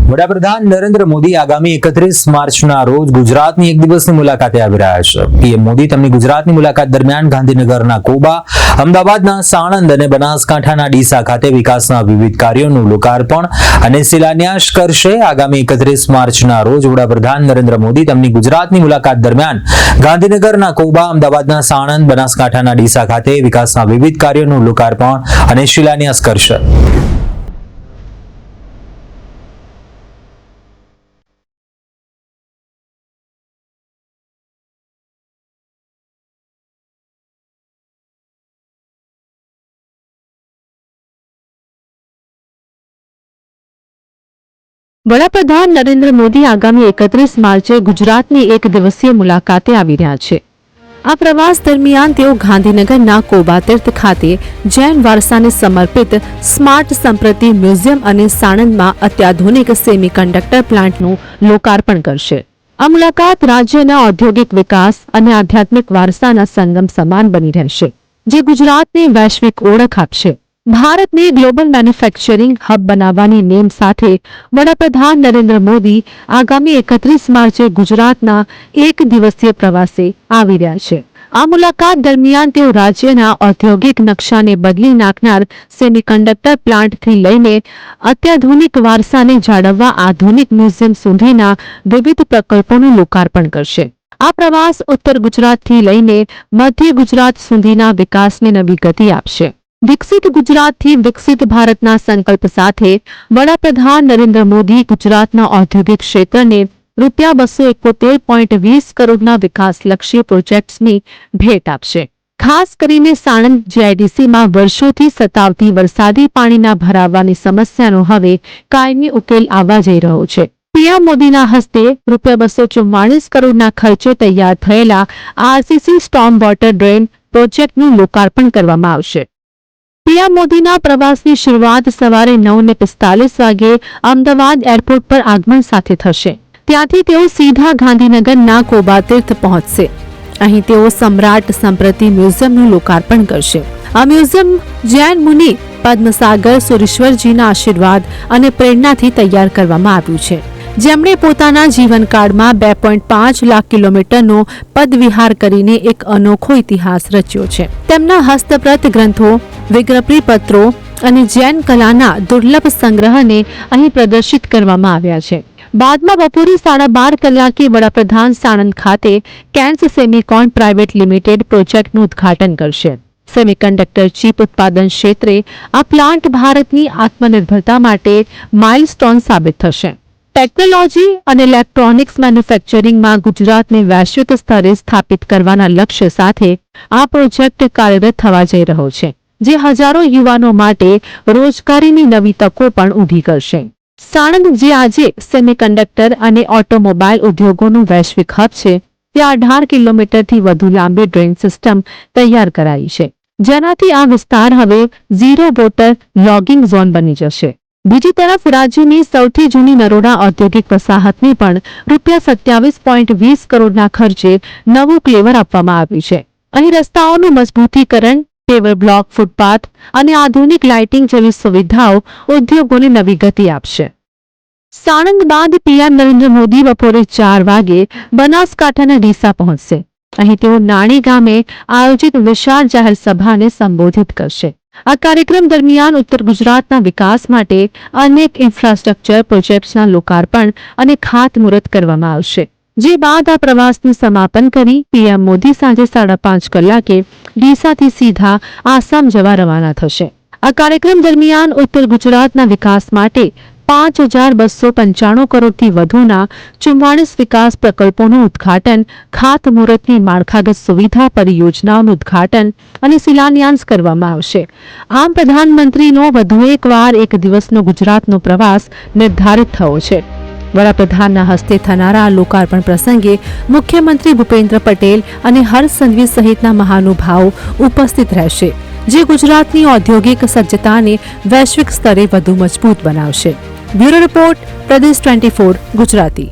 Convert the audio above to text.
વડાપ્રધાન નરેન્દ્ર મોદી આગામી 31 માર્ચના રોજ ગુજરાતની એક દિવસની મુલાકાતે આવી રહ્યા છે. પીએમ મોદી તેમની ગુજરાતની મુલાકાત દરમિયાન ગાંધીનગરના કોબા, અમદાવાદના સાણંદ અને બનાસકાંઠાના ડીસા ખાતે વિકાસના વિવિધ કાર્યોનું લોકાર્પણ અને શિલાન્યાસ કરશે. આગામી 31 માર્ચના રોજ વડાપ્રધાન નરેન્દ્ર મોદી તેમની ગુજરાતની મુલાકાત દરમિયાન ગાંધીનગરના કોબા, અમદાવાદના સાણંદ, બનાસકાંઠાના ડીસા ખાતે વિકાસના વિવિધ કાર્યોનું લોકાર્પણ અને શિલાન્યાસ કરશે. વડાપ્રધાન નરેન્દ્ર મોદી આગામી 31 માર્ચે ગુજરાતની એક દિવસીય મુલાકાતે આવી રહ્યા છે. આ પ્રવાસ દરમિયાન તેઓ ગાંધીનગરના કોબા તીર્થ ખાતે જૈન વારસાને સમર્પિત સ્માર્ટ સંસ્કૃતિ મ્યુઝિયમ અને સાણંદમાં અત્યાધુનિક સેમિકન્ડક્ટર પ્લાન્ટનું લોકાર્પણ કરશે. આ મુલાકાત રાજ્યના ઔદ્યોગિક વિકાસ અને આધ્યાત્મિક વારસાના સંગમ સમાન બની રહેશે, જે ગુજરાતને વૈશ્વિક ઓળખ આપશે. ભારતને ગ્લોબલ મેન્યુફેક્ચરિંગ હબ બનાવવાની નેમ સાથે વડાપ્રધાન નરેન્દ્ર મોદી આગામી 31 માર્ચે ગુજરાતના એક દિવસીય પ્રવાસે આવી રહ્યા છે. આ મુલાકાત દરમિયાન તેઓ રાજ્યના ઔદ્યોગિક નકશાને બદલી નાખનાર સેમિકન્ડક્ટર પ્લાન્ટથી લઈને અત્યાધુનિક વારસાને જાળવવા આધુનિક મ્યુઝિયમ સુધીના વિવિધ પ્રકલ્પોનું લોકાર્પણ કરશે. આ પ્રવાસ ઉત્તર ગુજરાતથી લઈને મધ્ય ગુજરાત સુધીના વિકાસને નવી ગતિ આપશે. વિકસિત ગુજરાતથી વિકસિત ભારતના સંકલ્પ સાથે વડાપ્રધાન નરેન્દ્ર મોદી ગુજરાતના ઔદ્યોગિક ક્ષેત્રને ₹271.20 કરોડના વિકાસલક્ષી પ્રોજેક્ટ્સની ભેટ આપશે. ખાસ કરીને સાણંદ જીઆઈડીસીમાં વર્ષોથી સતાવતી વરસાદી પાણીના ભરાવાની સમસ્યાનો હવે કાયમી ઉકેલ આવવા જઈ રહ્યો છે. પીએમ મોદીના હસ્તે ₹244 કરોડના ખર્ચે તૈયાર થયેલા આરસીસી સ્ટોર્મ વોટર ડ્રેન પ્રોજેક્ટનું લોકાર્પણ કરવામાં આવશે. પીએમ મોદીના પ્રવાસની શરૂઆત સવારે 9:45 વાગે અમદાવાદ એરપોર્ટ પર આગમન સાથે થશે. ત્યાંથી તેઓ સીધા ગાંધીનગરના કોબા તીર્થ પહોંચશે. અહીં તેઓ સમ્રાટ સંસ્કૃતિ મ્યુઝિયમનું લોકાર્પણ કરશે. આ મ્યુઝિયમ જૈન મુનિ પદ્મસાગર સુરેશ્વરજીના આશીર્વાદ અને પ્રેરણાથી તૈયાર કરવામાં આવ્યું છે, જેમણે પોતાના જીવનકાળમાં 2.5 લાખ કિલોમીટરનો પદવિહાર કરીને એક અનોખો ઇતિહાસ રચ્યો છે. તેમના હસ્તપ્રત ગ્રંથો, વિજ્ઞપ્તિ પત્રો અને જૈન કલાના દુર્લભ સંગ્રહને અહીં પ્રદર્શિત કરવામાં આવ્યા છે. બાદમાં બપોરે 12:30 કલાકે વડાપ્રધાન સાણંદ ખાતે કેન્સ સેમિકોન પ્રાઇવેટ લિમિટેડ પ્રોજેક્ટનું ઉદ્ઘાટન કરશે. સેમિકન્ડક્ટર ચિપ ઉત્પાદન ક્ષેત્રે આ પ્લાન્ટ ભારતની આત્મનિર્ભરતા માટે માઇલસ્ટોન સાબિત થશે. ટેકનોલોજી અને ઇલેક્ટ્રોનિક્સ મેન્યુફેક્ચરિંગમાં ગુજરાતને વૈશ્વિક સ્તરે સ્થાપિત કરવાના લક્ષ્ય સાથે આ પ્રોજેક્ટ કાર્યરત થવા જઈ રહ્યો છે, જે હજારો યુવાનો માટે રોજગારીની નવી તકો પણ ઊભી કરશે. સાણંદ, જે આજે સેમિકન્ડક્ટર અને ઓટોમોબાઈલ ઉદ્યોગોનું વૈશ્વિક હબ છે, ત્યાં 18 કિલોમીટરથી વધુ લાંબી ડ્રેન સિસ્ટમ તૈયાર કરાઈ છે, જેનાથી આ વિસ્તાર હવે ઝીરો વોટર લોગિંગ ઝોન બની જશે. બીજી તરફ રાજ્યની સૌથી જૂની નરોડા ઔદ્યોગિક વસાહતને પણ ₹27.20 કરોડના ખર્ચે નવું ક્લેવર આપવામાં આવ્યું છે. અહીં રસ્તાઓનું મજબૂતીકરણ, પેવર બ્લોક, ફૂટપાથ અને આધુનિક લાઇટિંગ જેવી સુવિધાઓ ઉદ્યોગોને નવી ગતિ આપશે. સાણંદ બાદ પીએમ નરેન્દ્ર મોદી બપોરે 4 વાગે બનાસકાંઠાના ડીસા પહોંચશે. અહીં તેઓ નાણી ગામે આયોજિત વિશાળ જાહેર સભાને સંબોધિત કરશે. આ કાર્યક્રમ દરમિયાન ઉત્તર ગુજરાતના વિકાસ માટે અનેક ઇન્ફ્રાસ્ટ્રક્ચર પ્રોજેક્ટ્સના લોકાર્પણ અને ખાતમુહૂર્ત કરવામાં આવશે. જે બાદ આ પ્રવાસનું સમાપન કરી પીએમ મોદી સાંજે 5:30 કલાકે ડીસાથી સીધા આસામ જવા રવાના થશે. આ કાર્યક્રમ દરમિયાન ઉત્તર ગુજરાતના વિકાસ માટે 5,295 કરોડથી વધુના 44 વિકાસ પ્રકલ્પોનું ઉદ્ઘાટન, ખાતમુહૂર્તની માળખાગત સુવિધા પરિયોજનાઓનું ઉદ્ઘાટન અને શિલાન્યાસ કરવામાં આવશે. આમ પ્રધાનમંત્રીનો વધુ એકવાર એક દિવસનો ગુજરાતનો પ્રવાસ નિર્ધારિત થયો છે. વડાપ્રધાનના હસ્તે થનારા આ લોકાર્પણ પ્રસંગે મુખ્યમંત્રી ભૂપેન્દ્ર પટેલ અને હર્ષ સંઘવી સહિતના મહાનુભાવો ઉપસ્થિત રહેશે, જે ગુજરાતની ઔદ્યોગિક સજ્જતાને વૈશ્વિક સ્તરે વધુ મજબૂત બનાવશે. બ્યુરો રિપોર્ટ, પ્રદેશ 24 ગુજરાતી.